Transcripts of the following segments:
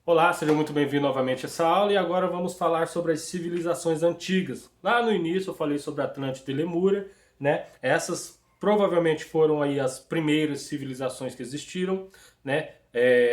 Olá, seja muito bem-vindo novamente a essa aula e agora vamos falar sobre as civilizações antigas. Lá no início eu falei sobre Atlântida e Lemúria, né? Essas provavelmente foram aí as primeiras civilizações que existiram, né?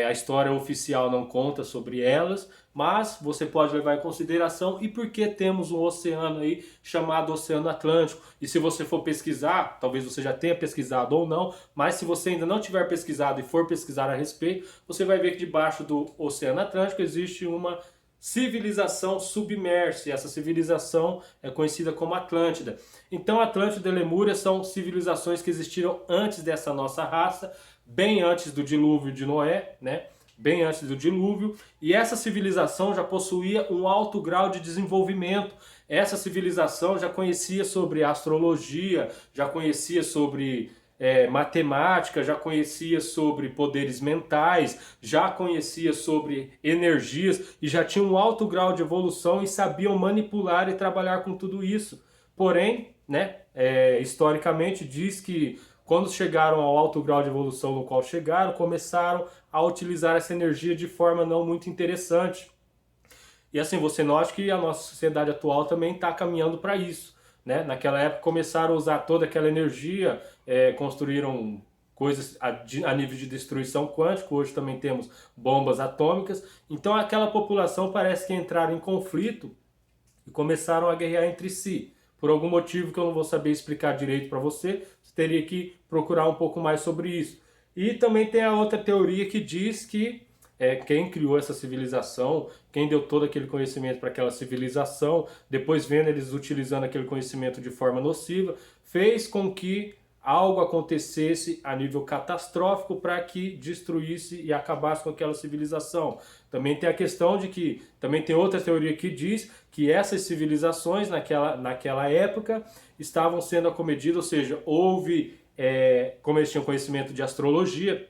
A história oficial não conta sobre elas, mas você pode levar em consideração e por que temos um oceano aí chamado Oceano Atlântico. E se você for pesquisar, talvez você já tenha pesquisado ou não, mas se você ainda não tiver pesquisado e for pesquisar a respeito, você vai ver que debaixo do Oceano Atlântico existe uma civilização submersa, e essa civilização é conhecida como Atlântida. Então Atlântida e Lemúria são civilizações que existiram antes dessa nossa raça, bem antes do dilúvio de Noé, né? Bem antes do dilúvio, e essa civilização já possuía um alto grau de desenvolvimento. Essa civilização já conhecia sobre astrologia, já conhecia sobre matemática, já conhecia sobre poderes mentais, já conhecia sobre energias e já tinha um alto grau de evolução e sabiam manipular e trabalhar com tudo isso. Porém, né, historicamente diz que quando chegaram ao alto grau de evolução no qual chegaram, começaram a utilizar essa energia de forma não muito interessante. E assim, você nota que a nossa sociedade atual também está caminhando para isso. Né? Naquela época começaram a usar toda aquela energia, construíram coisas a nível de destruição quântica, hoje também temos bombas atômicas. Então aquela população parece que entraram em conflito e começaram a guerrear entre si. Por algum motivo que eu não vou saber explicar direito para você, você teria que procurar um pouco mais sobre isso. E também tem a outra teoria que diz que quem criou essa civilização, quem deu todo aquele conhecimento para aquela civilização, depois vendo eles utilizando aquele conhecimento de forma nociva, fez com que algo acontecesse a nível catastrófico para que destruísse e acabasse com aquela civilização. Também tem a questão de que, também tem outra teoria que diz que essas civilizações naquela época estavam sendo acometidas, ou seja, houve, como eles tinham conhecimento de astrologia,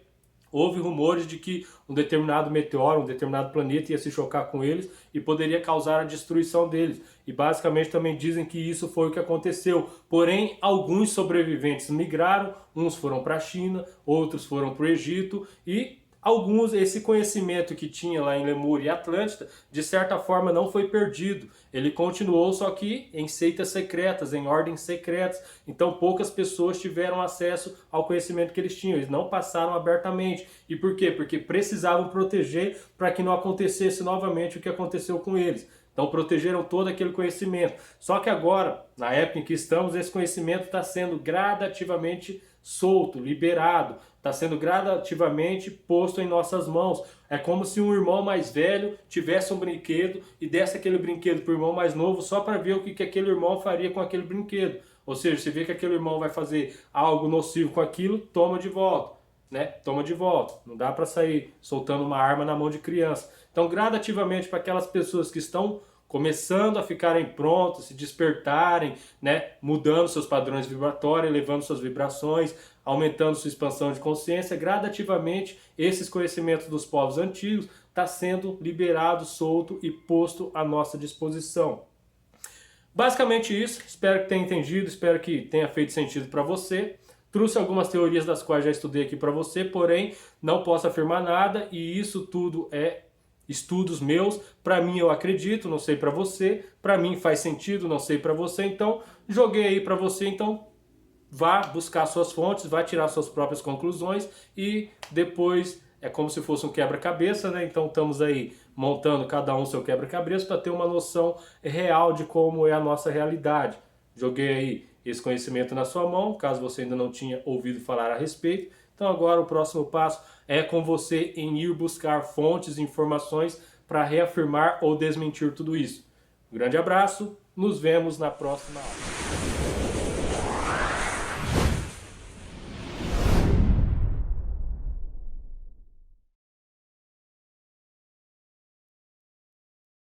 houve rumores de que um determinado meteoro, um determinado planeta ia se chocar com eles e poderia causar a destruição deles. E basicamente também dizem que isso foi o que aconteceu. Porém, alguns sobreviventes migraram, uns foram para a China, outros foram para o Egito e alguns, esse conhecimento que tinha lá em Lemúria e Atlântida, de certa forma não foi perdido. Ele continuou, só que em seitas secretas, em ordens secretas. Então poucas pessoas tiveram acesso ao conhecimento que eles tinham. Eles não passaram abertamente. E por quê? Porque precisavam proteger para que não acontecesse novamente o que aconteceu com eles. Então protegeram todo aquele conhecimento. Só que agora, na época em que estamos, esse conhecimento está sendo gradativamente solto, liberado, está sendo gradativamente posto em nossas mãos. É como se um irmão mais velho tivesse um brinquedo e desse aquele brinquedo para o irmão mais novo só para ver o que aquele irmão faria com aquele brinquedo. Ou seja, se vê que aquele irmão vai fazer algo nocivo com aquilo, toma de volta. Né? Toma de volta. Não dá para sair soltando uma arma na mão de criança. Então, gradativamente, para aquelas pessoas que estão começando a ficarem prontos, se despertarem, né? Mudando seus padrões vibratórios, elevando suas vibrações, aumentando sua expansão de consciência, gradativamente, esses conhecimentos dos povos antigos está sendo liberado, solto e posto à nossa disposição. Basicamente isso. Espero que tenha entendido, espero que tenha feito sentido para você. Trouxe algumas teorias das quais já estudei aqui para você, porém não posso afirmar nada e isso tudo é estudos meus. Para mim eu acredito, não sei para você. Para mim faz sentido, não sei para você. Então joguei aí para você. Então vá buscar suas fontes, vá tirar suas próprias conclusões e depois é como se fosse um quebra-cabeça, né? Então estamos aí montando cada um seu quebra-cabeça para ter uma noção real de como é a nossa realidade. Joguei aí esse conhecimento na sua mão, caso você ainda não tinha ouvido falar a respeito. Então agora o próximo passo é com você em ir buscar fontes e informações para reafirmar ou desmentir tudo isso. Um grande abraço, nos vemos na próxima aula.